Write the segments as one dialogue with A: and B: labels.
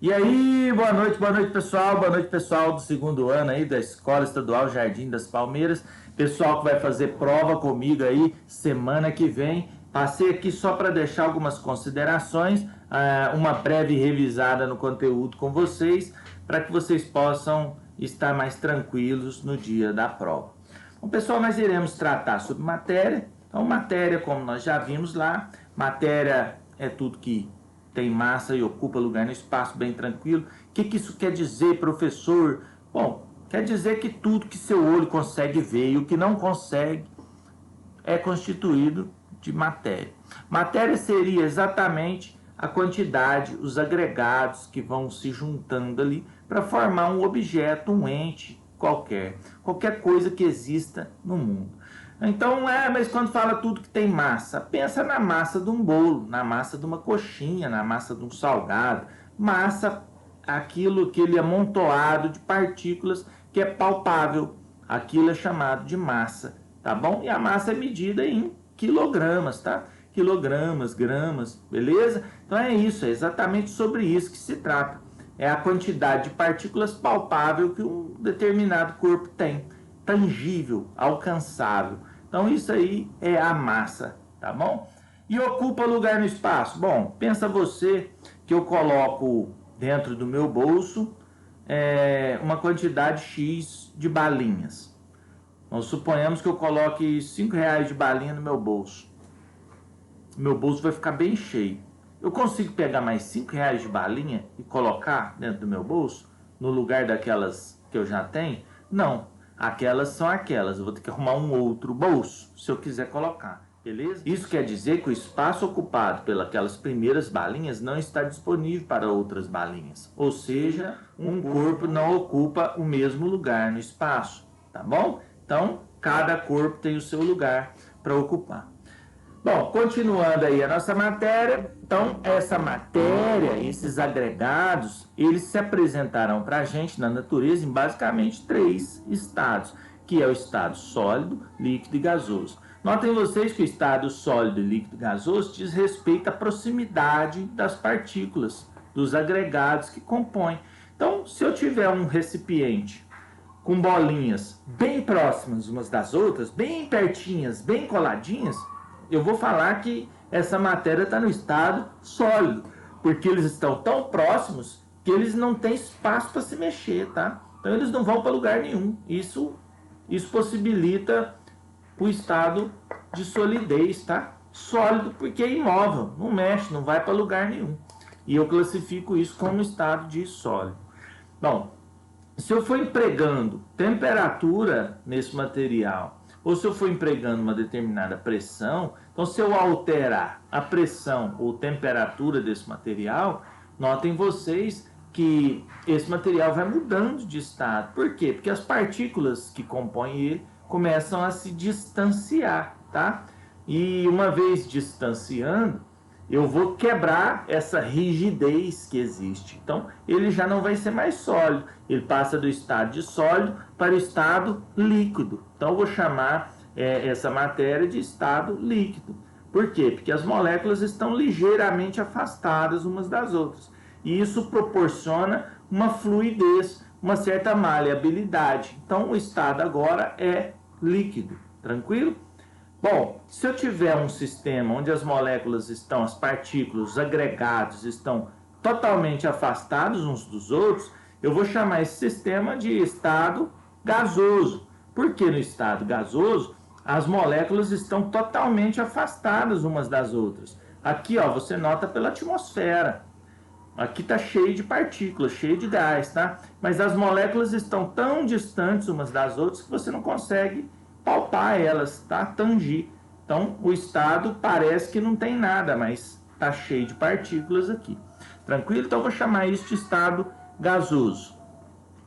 A: E aí, boa noite pessoal do segundo ano aí da Escola Estadual Jardim das Palmeiras, pessoal que vai fazer prova comigo aí semana que vem. Passei aqui só para deixar algumas considerações, uma breve revisada no conteúdo com vocês, para que vocês possam estar mais tranquilos no dia da prova. Bom, pessoal, nós iremos tratar sobre matéria. Então, matéria, como nós já vimos lá, matéria é tudo que tem massa e ocupa lugar no espaço, bem tranquilo. O que isso quer dizer, professor? Bom, quer dizer que tudo que seu olho consegue ver e o que não consegue é constituído de matéria. Matéria seria exatamente a quantidade, os agregados que vão se juntando ali para formar um objeto, um ente qualquer coisa que exista no mundo. Então, mas quando fala tudo que tem massa, pensa na massa de um bolo, na massa de uma coxinha, na massa de um salgado. Massa, aquele amontoado de partículas que é palpável, aquilo é chamado de massa, tá bom? E a massa é medida em quilogramas, tá? Quilogramas, gramas, beleza? Então é isso, é exatamente sobre isso que se trata. É a quantidade de partículas palpável que um determinado corpo tem, tangível, alcançável. Então isso aí é a massa, tá bom? E ocupa lugar no espaço? Bom, pensa você que eu coloco dentro do meu bolso uma quantidade X de balinhas. Nós suponhamos que eu coloque R$5 de balinha no meu bolso. Meu bolso vai ficar bem cheio. Eu consigo pegar mais R$5 de balinha e colocar dentro do meu bolso, no lugar daquelas que eu já tenho? Não. Aquelas são aquelas. Eu vou ter que arrumar um outro bolso, se eu quiser colocar. Beleza? Isso quer dizer que o espaço ocupado pelas primeiras balinhas não está disponível para outras balinhas. Ou seja, um corpo não ocupa o mesmo lugar no espaço. Tá bom? Então, cada corpo tem o seu lugar para ocupar. Bom, continuando aí a nossa matéria, então essa matéria, esses agregados, eles se apresentarão para a gente na natureza em basicamente 3 estados, que é o estado sólido, líquido e gasoso. Notem vocês que o estado sólido, líquido e gasoso diz respeito à proximidade das partículas, dos agregados que compõem. Então, se eu tiver um recipiente com bolinhas bem próximas umas das outras, bem pertinhas, bem coladinhas, eu vou falar que essa matéria está no estado sólido, porque eles estão tão próximos que eles não têm espaço para se mexer, tá? Então eles não vão para lugar nenhum. Isso possibilita o estado de solidez, tá? Sólido porque é imóvel, não mexe, não vai para lugar nenhum. E eu classifico isso como estado de sólido. Bom, se eu for empregando temperatura nesse material, ou se eu for empregando uma determinada pressão, então se eu alterar a pressão ou temperatura desse material, notem vocês que esse material vai mudando de estado. Por quê? Porque as partículas que compõem ele começam a se distanciar, tá? E uma vez distanciando, eu vou quebrar essa rigidez que existe. Então, ele já não vai ser mais sólido. Ele passa do estado de sólido para o estado líquido. Então, eu vou chamar essa matéria de estado líquido. Por quê? Porque as moléculas estão ligeiramente afastadas umas das outras. E isso proporciona uma fluidez, uma certa maleabilidade. Então, o estado agora é líquido. Tranquilo? Bom, se eu tiver um sistema onde as moléculas estão, as partículas, os agregados estão totalmente afastados uns dos outros, eu vou chamar esse sistema de estado gasoso. Porque no estado gasoso, as moléculas estão totalmente afastadas umas das outras. Aqui, ó, você nota pela atmosfera. Aqui está cheio de partículas, cheio de gás, tá? Mas as moléculas estão tão distantes umas das outras que você não consegue palpar elas, tá? Tangir. Então, o estado parece que não tem nada, mas está cheio de partículas aqui. Tranquilo? Então, eu vou chamar isso de estado gasoso.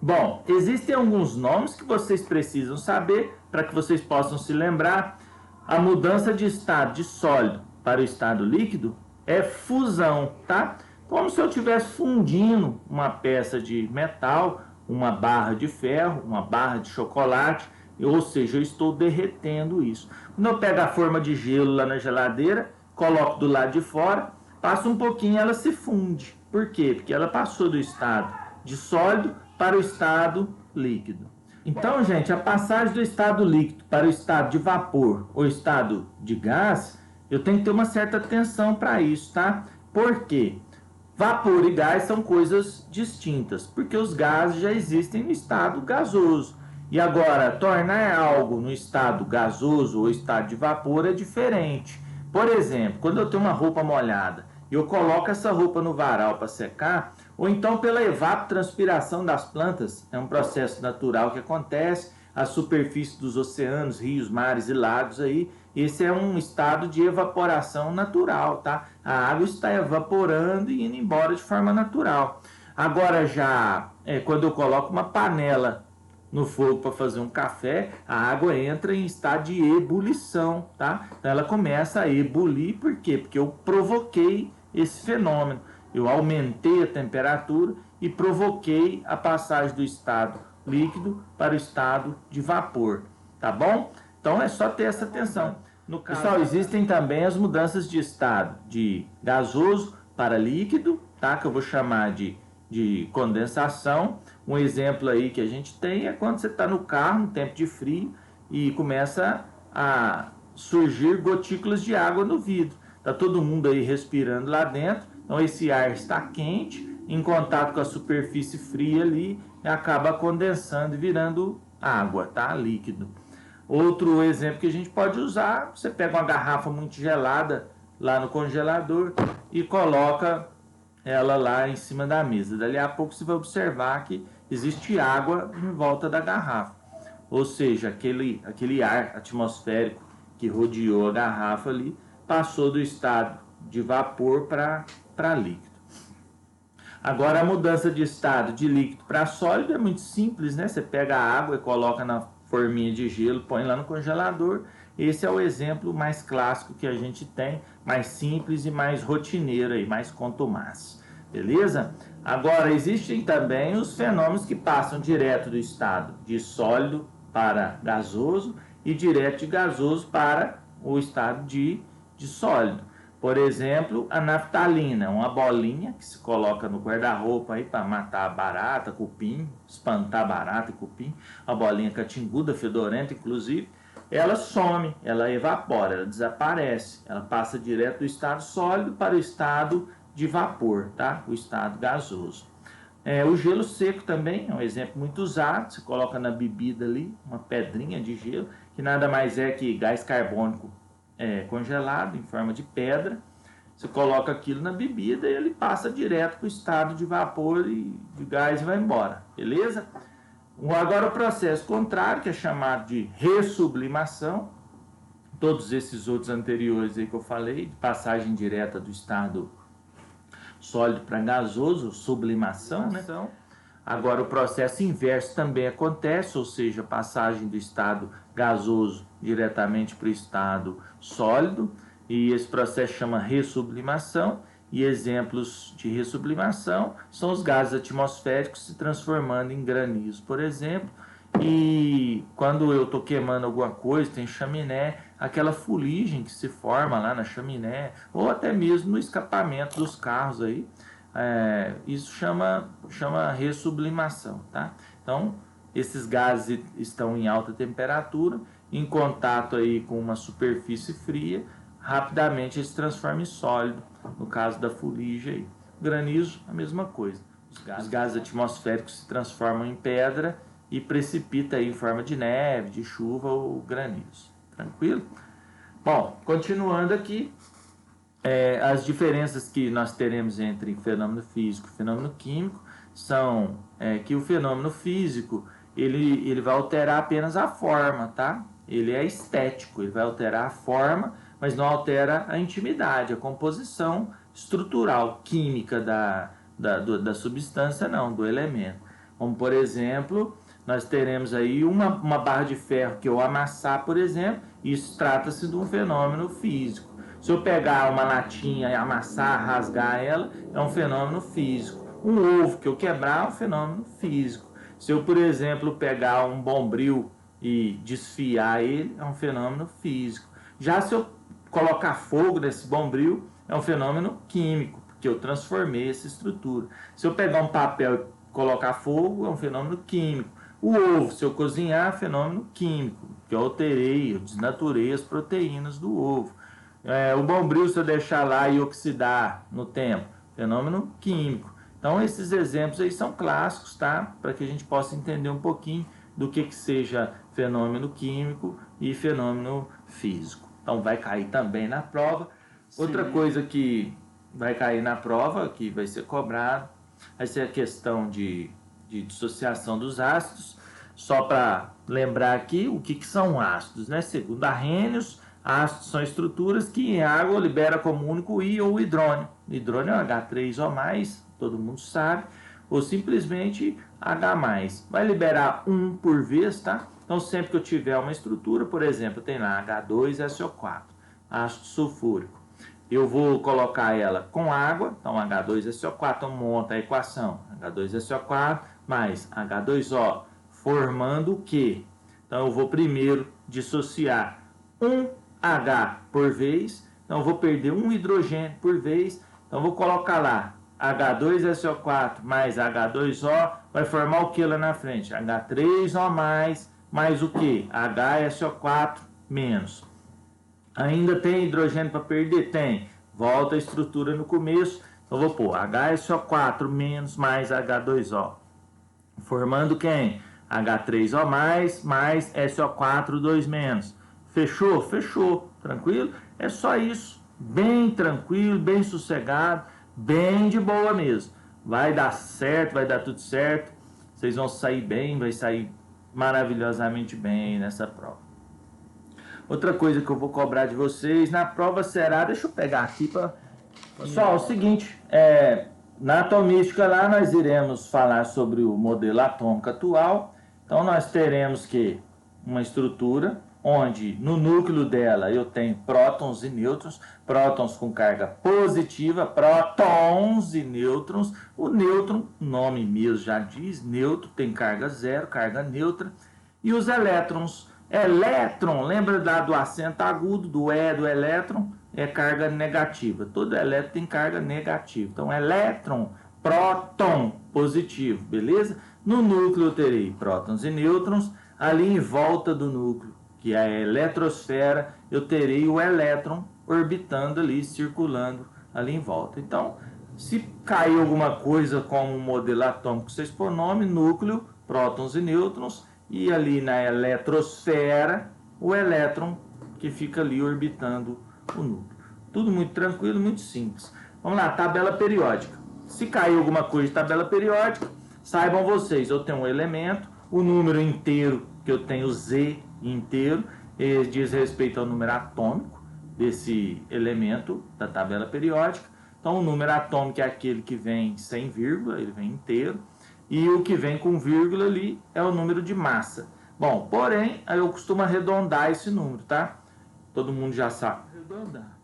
A: Bom, existem alguns nomes que vocês precisam saber para que vocês possam se lembrar. A mudança de estado de sólido para o estado líquido é fusão, tá? Como se eu estivesse fundindo uma peça de metal, uma barra de ferro, uma barra de chocolate, ou seja, eu estou derretendo isso. Quando eu pego a forma de gelo lá na geladeira, coloco do lado de fora, passo um pouquinho, ela se funde. Por quê? Porque ela passou do estado de sólido para o estado líquido. Então, gente, a passagem do estado líquido para o estado de vapor ou estado de gás, eu tenho que ter uma certa atenção para isso, tá? Por quê? Vapor e gás são coisas distintas, porque os gases já existem no estado gasoso. E agora, tornar algo no estado gasoso ou estado de vapor é diferente. Por exemplo, quando eu tenho uma roupa molhada e eu coloco essa roupa no varal para secar, ou então pela evapotranspiração das plantas, é um processo natural que acontece, a superfície dos oceanos, rios, mares e lagos aí, esse é um estado de evaporação natural, tá? A água está evaporando e indo embora de forma natural. Agora já, quando eu coloco uma panela no fogo para fazer um café, a água entra em estado de ebulição, tá? Então ela começa a ebulir, por quê? Porque eu provoquei esse fenômeno. Eu aumentei a temperatura e provoquei a passagem do estado líquido para o estado de vapor, tá bom? Então é só ter essa atenção. No caso, pessoal, existem também as mudanças de estado de gasoso para líquido, tá? Que eu vou chamar de condensação. Um exemplo aí que a gente tem é quando você está no carro, no tempo de frio, e começa a surgir gotículas de água no vidro. Está todo mundo aí respirando lá dentro, então esse ar está quente, em contato com a superfície fria ali, e acaba condensando e virando água, tá? Líquido. Outro exemplo que a gente pode usar, você pega uma garrafa muito gelada lá no congelador e coloca ela lá em cima da mesa. Dali a pouco você vai observar que existe água em volta da garrafa. Ou seja, aquele ar atmosférico que rodeou a garrafa ali passou do estado de vapor para líquido. Agora a mudança de estado de líquido para sólido é muito simples, né? Você pega a água e coloca na forminha de gelo, põe lá no congelador. Esse é o exemplo mais clássico que a gente tem, mais simples e mais rotineiro aí, mais contumaz. Beleza? Agora, existem também os fenômenos que passam direto do estado de sólido para gasoso e direto de gasoso para o estado de sólido. Por exemplo, a naftalina, uma bolinha que se coloca no guarda-roupa aí para matar barata, cupim, espantar barata e cupim, uma bolinha catinguda, fedorenta inclusive, ela some, ela evapora, ela desaparece, ela passa direto do estado sólido para o estado de vapor, tá? O estado gasoso. O gelo seco também é um exemplo muito usado, você coloca na bebida ali uma pedrinha de gelo, que nada mais é que gás carbônico congelado em forma de pedra. Você coloca aquilo na bebida e ele passa direto para o estado de vapor e de gás e vai embora, beleza? Agora o processo contrário, que é chamado de ressublimação, todos esses outros anteriores aí que eu falei, de passagem direta do estado sólido para gasoso, sublimação, né? Agora o processo inverso também acontece, ou seja, passagem do estado gasoso diretamente para o estado sólido, e esse processo chama ressublimação, e exemplos de ressublimação são os gases atmosféricos se transformando em granizo, por exemplo, e quando eu estou queimando alguma coisa, tem chaminé, aquela fuligem que se forma lá na chaminé, ou até mesmo no escapamento dos carros aí, isso chama ressublimação, tá? Então, esses gases estão em alta temperatura, em contato aí com uma superfície fria, rapidamente eles se transformam em sólido, no caso da fuligem aí. Granizo, a mesma coisa. Os gases atmosféricos se transformam em pedra e precipita aí em forma de neve, de chuva ou granizo. Tranquilo? Bom, continuando aqui, as diferenças que nós teremos entre fenômeno físico e fenômeno químico são que o fenômeno físico ele vai alterar apenas a forma, tá? Ele é estético, ele vai alterar a forma, mas não altera a intimidade, a composição estrutural, química da substância, não, do elemento. Como, por exemplo, nós teremos aí uma barra de ferro que eu amassar, por exemplo, isso trata-se de um fenômeno físico. Se eu pegar uma latinha e amassar, rasgar ela, é um fenômeno físico. Um ovo que eu quebrar é um fenômeno físico. Se eu, por exemplo, pegar um bombril e desfiar ele, é um fenômeno físico. Já se eu colocar fogo nesse bombril, é um fenômeno químico, que eu transformei essa estrutura. Se eu pegar um papel e colocar fogo, é um fenômeno químico. O ovo, se eu cozinhar, é fenômeno químico, que eu alterei, eu desnaturei as proteínas do ovo. O bombril, se eu deixar lá e oxidar no tempo, fenômeno químico. Então, esses exemplos aí são clássicos, tá? Para que a gente possa entender um pouquinho do que seja fenômeno químico e fenômeno físico. Então, vai cair também na prova. Sim. Outra coisa que vai cair na prova, que vai ser cobrado, vai ser a questão de dissociação dos ácidos. Só para lembrar aqui o que são ácidos, né? Segundo Arrhenius, ácidos são estruturas que em água libera como único I ou hidrônio. Hidrônio é H3O+, todo mundo sabe, ou simplesmente H+. Vai liberar um por vez, tá? Então, sempre que eu tiver uma estrutura, por exemplo, tem lá H2SO4, ácido sulfúrico. Eu vou colocar ela com água, então H2SO4, então monta a equação, H2SO4 mais H2O, formando o quê? Então, eu vou primeiro dissociar um H por vez, então eu vou perder um hidrogênio por vez, então eu vou colocar lá H2SO4 mais H2O, vai formar o que lá na frente? H3O mais o que? HSO4 menos. Ainda tem hidrogênio para perder? Tem. Volta a estrutura no começo, então eu vou pôr HSO4 menos mais H2O. Formando quem? H3O mais SO4 2 menos. Fechou? Fechou. Tranquilo? É só isso. Bem tranquilo, bem sossegado, bem de boa mesmo. Vai dar certo, vai dar tudo certo. Vocês vão sair bem, vai sair maravilhosamente bem nessa prova. Outra coisa que eu vou cobrar de vocês na prova será... Deixa eu pegar aqui para... Pessoal, é o seguinte, na atomística lá nós iremos falar sobre o modelo atômico atual. Então nós teremos que uma estrutura onde no núcleo dela eu tenho prótons e nêutrons, prótons com carga positiva, prótons e nêutrons. O nêutron, o nome mesmo já diz, nêutron tem carga zero, carga neutra. E os elétrons, elétron, lembra do acento agudo, do E do elétron, é carga negativa. Todo elétron tem carga negativa. Então, elétron, próton, positivo, beleza? No núcleo eu terei prótons e nêutrons. Ali em volta do núcleo, que é a eletrosfera, eu terei o elétron orbitando ali, circulando ali em volta. Então, se cair alguma coisa como um modelo atômico, vocês põem nome, núcleo, prótons e nêutrons, e ali na eletrosfera, o elétron que fica ali orbitando o núcleo. Tudo muito tranquilo, muito simples. Vamos lá, tabela periódica. Se cair alguma coisa de tabela periódica, saibam vocês, eu tenho um elemento, o número inteiro, que eu tenho Z inteiro, diz respeito ao número atômico desse elemento da tabela periódica. Então, o número atômico é aquele que vem sem vírgula, ele vem inteiro. E o que vem com vírgula ali é o número de massa. Bom, porém, aí eu costumo arredondar esse número, tá? Todo mundo já sabe arredondar.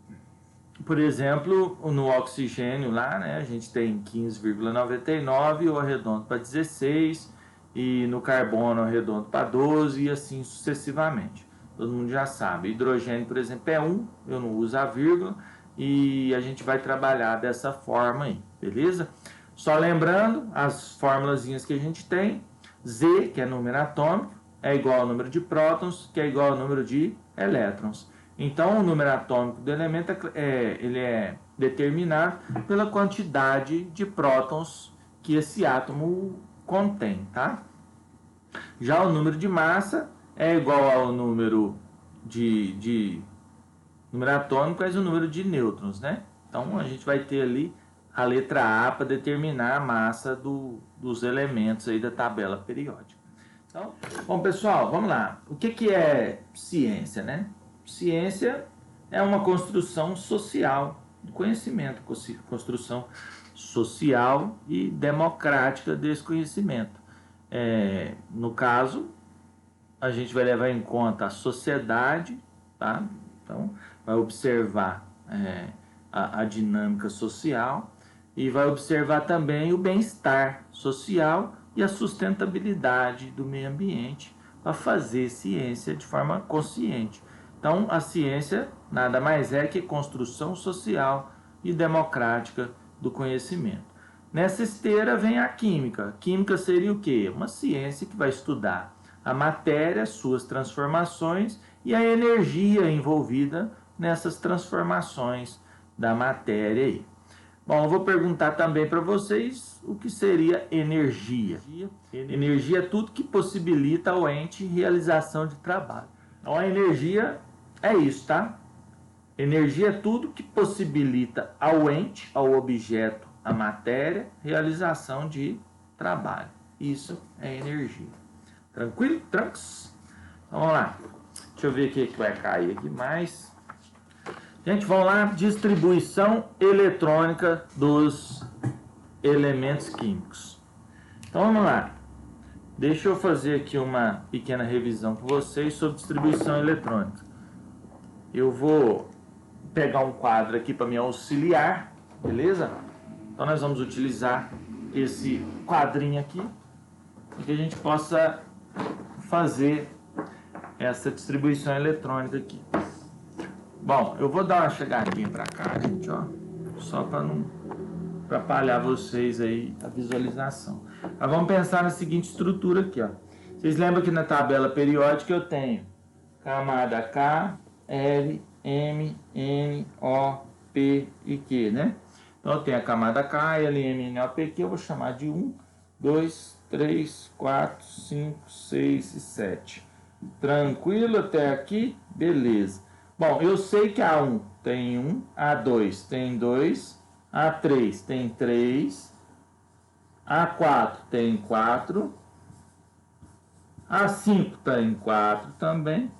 A: Por exemplo, no oxigênio lá, né, a gente tem 15,99, eu arredondo para 16, e no carbono eu arredondo para 12 e assim sucessivamente. Todo mundo já sabe. Hidrogênio, por exemplo, é 1, eu não uso a vírgula, e a gente vai trabalhar dessa forma aí, beleza? Só lembrando, as formulazinhas que a gente tem, Z, que é número atômico, é igual ao número de prótons, que é igual ao número de elétrons. Então, o número atômico do elemento ele é determinado pela quantidade de prótons que esse átomo contém, tá? Já o número de massa é igual ao número número atômico mais o número de nêutrons, né? Então, a gente vai ter ali a letra A para determinar a massa dos elementos aí da tabela periódica. Então, bom, pessoal, vamos lá. O que é ciência, né? Ciência é uma construção social do conhecimento, construção social e democrática desse conhecimento. No caso, a gente vai levar em conta a sociedade, tá? Então, vai observar a dinâmica social e vai observar também o bem-estar social e a sustentabilidade do meio ambiente para fazer ciência de forma consciente. Então, a ciência nada mais é que construção social e democrática do conhecimento. Nessa esteira vem a química. Química seria o quê? Uma ciência que vai estudar a matéria, suas transformações e a energia envolvida nessas transformações da matéria aí. Bom, eu vou perguntar também para vocês o que seria energia. Energia é tudo que possibilita ao ente realização de trabalho. Então a energia é isso, tá? Energia é tudo que possibilita ao ente, ao objeto, à matéria, realização de trabalho. Isso é energia. Tranquilo? Tranks? Então, vamos lá. Deixa eu ver o que vai cair aqui mais. Gente, vamos lá. Distribuição eletrônica dos elementos químicos. Então, vamos lá. Deixa eu fazer aqui uma pequena revisão com vocês sobre distribuição eletrônica. Eu vou pegar um quadro aqui para me auxiliar, beleza? Então, nós vamos utilizar esse quadrinho aqui para que a gente possa fazer essa distribuição eletrônica aqui. Bom, eu vou dar uma chegadinha para cá, gente, ó, só para não atrapalhar vocês aí a visualização. Mas vamos pensar na seguinte estrutura aqui, ó. Vocês lembram que na tabela periódica eu tenho camada K, L, M, N, O, P e Q, né? Então eu tenho a camada K, L, M, N, O, P, Q, eu vou chamar de 1, 2, 3, 4, 5, 6 e 7. Tranquilo até aqui? Beleza. Bom, eu sei que A1 tem 1, A2 tem 2, A3 tem 3, A4 tem 4, A5 tem 4 também,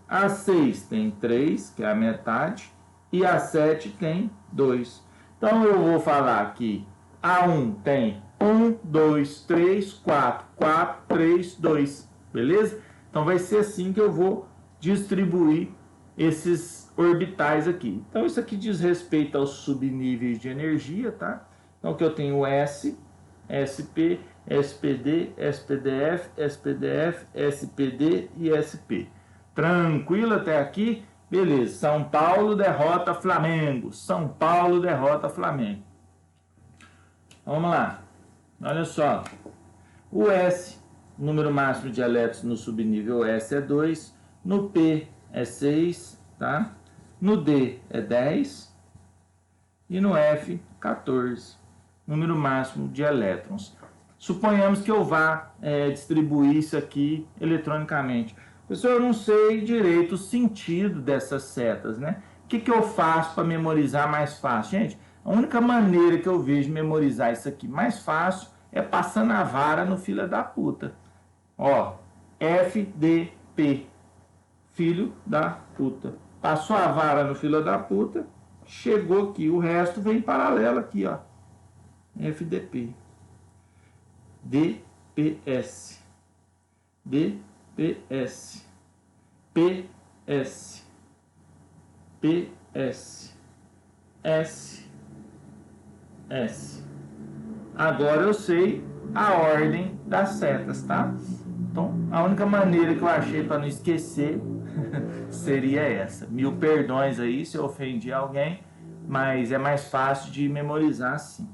A: A6 tem 3, que é a metade, e A7 tem 2. Então eu vou falar que A1 tem 1, 2, 3, 4, 4, 3, 2, beleza? Então vai ser assim que eu vou distribuir esses orbitais aqui. Então isso aqui diz respeito aos subníveis de energia, tá? Então que eu tenho S, SP, SPD, SPDF, SPDF, SPD e SP. Tranquilo até aqui? Beleza. São Paulo derrota Flamengo. São Paulo derrota Flamengo. Vamos lá. Olha só. O S, número máximo de elétrons no subnível S é 2. No P é 6, tá? No D é 10. E no F, 14. Número máximo de elétrons. Suponhamos que eu vá distribuir isso aqui eletronicamente. Pessoal, eu não sei direito o sentido dessas setas, né? O que eu faço para memorizar mais fácil? Gente, a única maneira que eu vejo de memorizar isso aqui mais fácil é passando a vara no filho da puta. Ó, FDP, filho da puta. Passou a vara no filho da puta, chegou aqui. O resto vem paralelo aqui, ó. FDP. DPS. DPS. PS. PS. S. S. Agora eu sei a ordem das setas, tá? Então, a única maneira que eu achei para não esquecer seria essa. Mil perdões aí se eu ofendi alguém, mas é mais fácil de memorizar assim.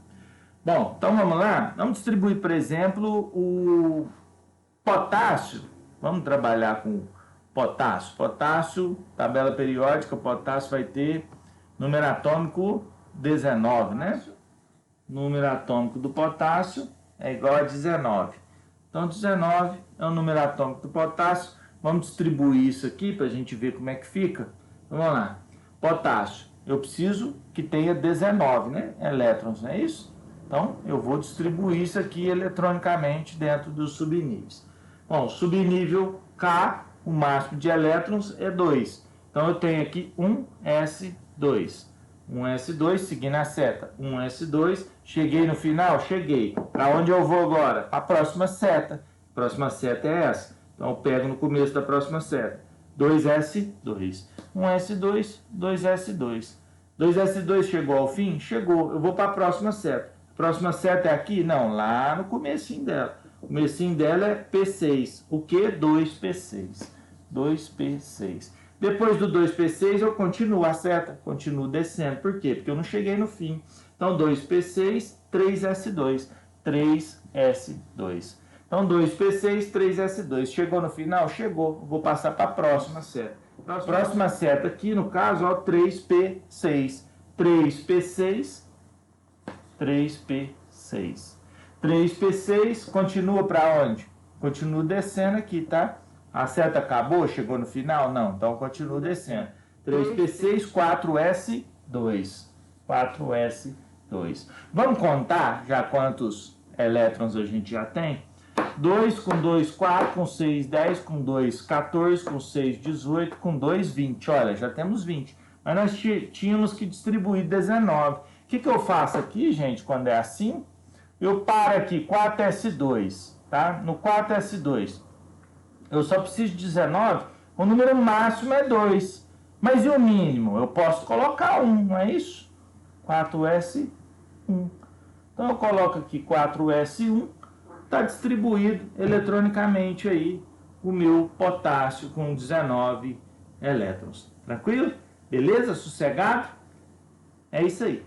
A: Bom, então vamos lá. Vamos distribuir, por exemplo, o potássio. Vamos trabalhar com potássio. Potássio, tabela periódica, potássio vai ter número atômico 19, né? Número atômico do potássio é igual a 19. Então, 19 é o número atômico do potássio. Vamos distribuir isso aqui para a gente ver como é que fica. Então, vamos lá. Potássio, eu preciso que tenha 19, né? Elétrons, não é isso? Então, eu vou distribuir isso aqui eletronicamente dentro dos subníveis. Bom, subnível K, o máximo de elétrons é 2. Então, eu tenho aqui 1s2. 1s2, seguindo a seta. 1s2, cheguei no final? Cheguei. Para onde eu vou agora? Para a próxima seta. A próxima seta é essa. Então, eu pego no começo da próxima seta. 2s2. 1s2, 2s2. 2s2 chegou ao fim? Chegou. Eu vou para a próxima seta. A próxima seta é aqui? Não, lá no comecinho dela. O comecinho dela é P6. O que? 2P6. 2P6. Depois do 2P6 eu continuo a seta, continuo descendo. Por quê? Porque eu não cheguei no fim. Então 2P6, 3S2, 3S2. Então 2P6, 3S2. Chegou no final? Chegou. Vou passar para a próxima seta. Próxima seta aqui, no caso, ó, 3P6. 3P6, 3P6. 3P6, continua para onde? Continua descendo aqui, tá? A seta acabou? Chegou no final? Não, então continua descendo. 3P6, 4S2. 4S2. Vamos contar já quantos elétrons a gente já tem? 2 com 2, 4, com 6, 10, com 2, 14, com 6, 18, com 2, 20. Olha, já temos 20. Mas nós tínhamos que distribuir 19. O que eu faço aqui, gente, quando é assim? Eu paro aqui, 4S2, tá? No 4S2, eu só preciso de 19, o número máximo é 2. Mas e o mínimo? Eu posso colocar 1, não é isso? 4S1. Então eu coloco aqui 4S1, está distribuído eletronicamente aí o meu potássio com 19 elétrons. Tranquilo? Beleza? Sossegado? É isso aí.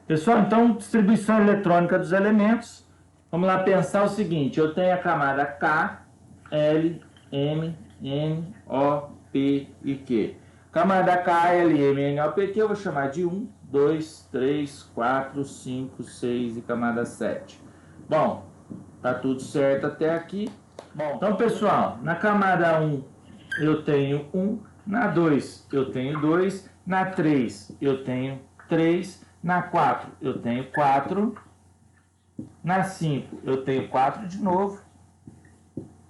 A: Pessoal, então, distribuição eletrônica dos elementos. Vamos lá pensar o seguinte. Eu tenho a camada K, L, M, N, O, P e Q. Camada K, L, M, N, O, P, Q eu vou chamar de 1, 2, 3, 4, 5, 6 e camada 7. Bom, tá tudo certo até aqui. Bom, então, pessoal, na camada 1 eu tenho 1, na 2 eu tenho 2, na 3 eu tenho 3, na 4 eu tenho 4, na 5 eu tenho 4 de novo,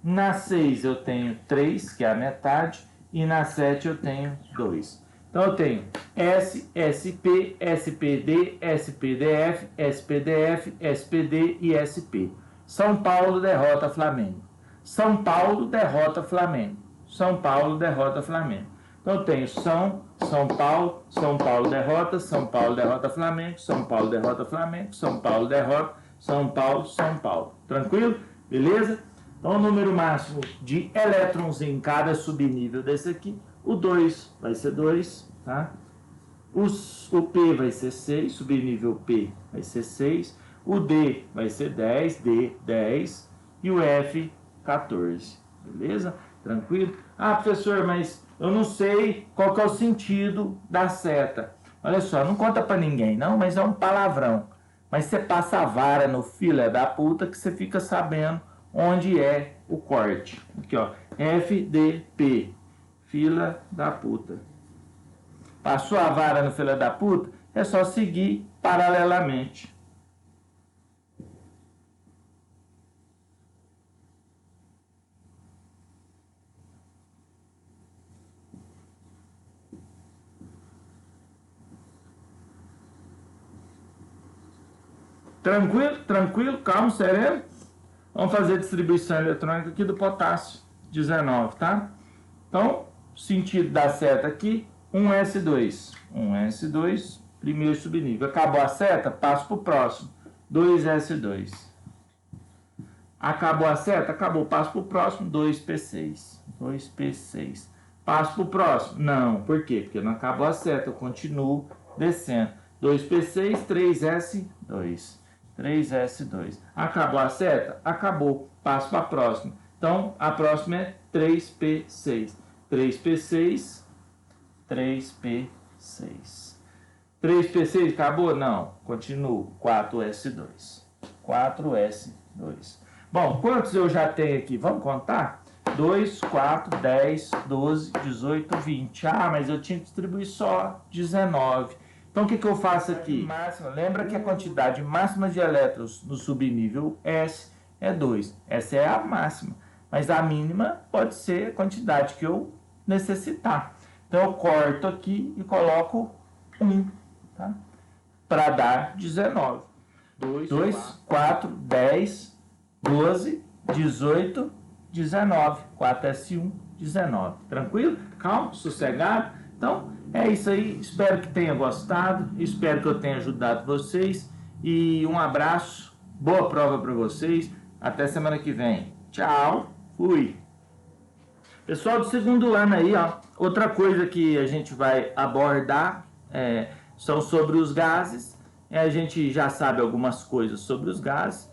A: na 6 eu tenho 3, que é a metade, e na 7 eu tenho 2. Então eu tenho S, SP, SPD, SPDF, SPDF, SPD e SP. São Paulo derrota Flamengo. São Paulo derrota Flamengo. São Paulo derrota Flamengo. Então eu tenho São Paulo derrota, São Paulo derrota Flamengo, São Paulo derrota Flamengo, São Paulo derrota, São Paulo. Tranquilo? Beleza? Então o número máximo de elétrons em cada subnível desse aqui, o 2 vai ser 2, tá? O P vai ser 6, subnível P vai ser 6, o D vai ser 10, D 10 e o F 14, beleza? Tranquilo? Ah, professor, mas eu não sei qual que é o sentido da seta. Olha só, não conta pra ninguém não, mas é um palavrão. Mas você passa a vara no filé da puta que você fica sabendo onde é o corte. Aqui, ó, FDP, fila da puta. Passou a vara no filé da puta, é só seguir paralelamente. Tranquilo? Tranquilo? Calmo, sereno? Vamos fazer a distribuição eletrônica aqui do potássio 19, tá? Então, sentido da seta aqui, 1S2. 1S2, primeiro subnível. Acabou a seta? Passo para o próximo. 2S2. Acabou a seta? Acabou. Passo para o próximo. 2P6. 2P6. Passo para o próximo? Não. Por quê? Porque não acabou a seta. Eu continuo descendo. 2P6, 3S2. 3S2. Acabou a seta? Acabou. Passo para a próxima. Então, a próxima é 3P6. 3P6, 3P6. 3P6 acabou? Não. Continuo. 4S2. 4S2. Bom, quantos eu já tenho aqui? Vamos contar? 2, 4, 10, 12, 18, 20. Ah, mas eu tinha que distribuir só 19. Então, o que eu faço aqui? Máxima. Lembra que a quantidade máxima de elétrons no subnível S é 2. Essa é a máxima. Mas a mínima pode ser a quantidade que eu necessitar. Então, eu corto aqui e coloco 1, tá? Para dar 19. 2, 4, 10, 12, 18, 19. 4S1, 19. Tranquilo? Calmo, sossegado? Então, é isso aí. Espero que tenha gostado. Espero que eu tenha ajudado vocês. E um abraço. Boa prova para vocês. Até semana que vem. Tchau. Fui. Pessoal do segundo ano aí, ó, outra coisa que a gente vai abordar são sobre os gases. A gente já sabe algumas coisas sobre os gases.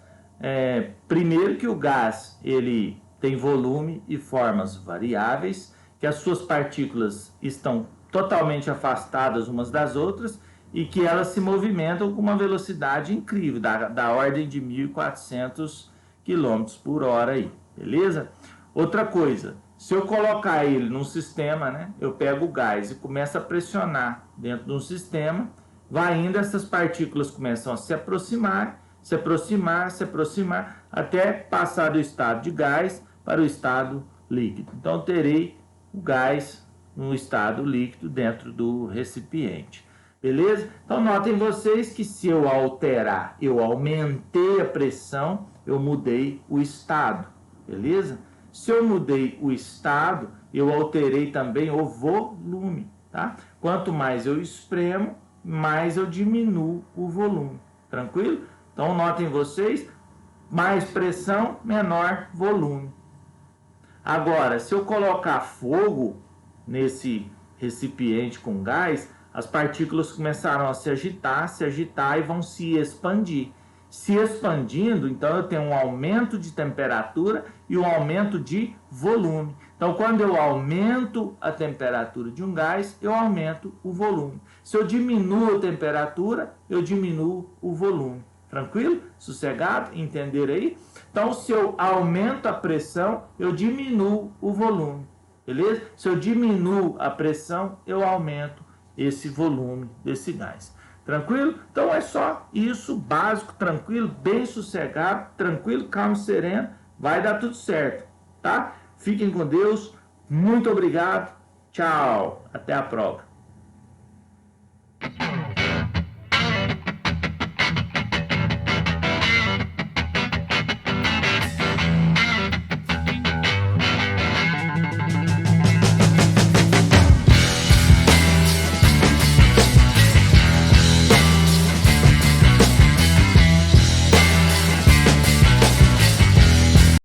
A: Primeiro que o gás, ele tem volume e formas variáveis, que as suas partículas estão totalmente afastadas umas das outras e que elas se movimentam com uma velocidade incrível, da ordem de 1.400 km por hora aí, beleza? Outra coisa, se eu colocar ele num sistema, né, eu pego o gás e começo a pressionar dentro de um sistema, vai indo, essas partículas começam a se aproximar, se aproximar, se aproximar, até passar do estado de gás para o estado líquido. Então, terei o gás no estado líquido dentro do recipiente. Beleza? Então, notem vocês que se eu alterar, eu aumentei a pressão, eu mudei o estado. Beleza? Se eu mudei o estado, eu alterei também o volume. Tá? Quanto mais eu espremo, mais eu diminuo o volume. Tranquilo? Então, notem vocês, mais pressão, menor volume. Agora, se eu colocar fogo nesse recipiente com gás, as partículas começaram a se agitar e vão se expandir. Se expandindo, então eu tenho um aumento de temperatura e um aumento de volume. Então, quando eu aumento a temperatura de um gás, eu aumento o volume. Se eu diminuo a temperatura, eu diminuo o volume. Tranquilo? Sossegado? Entender aí? Então, se eu aumento a pressão, eu diminuo o volume. Beleza? Se eu diminuo a pressão, eu aumento esse volume desse gás. Tranquilo? Então é só isso, básico, tranquilo, bem sossegado, tranquilo, calmo, sereno, vai dar tudo certo, tá? Fiquem com Deus, muito obrigado, tchau, até a prova.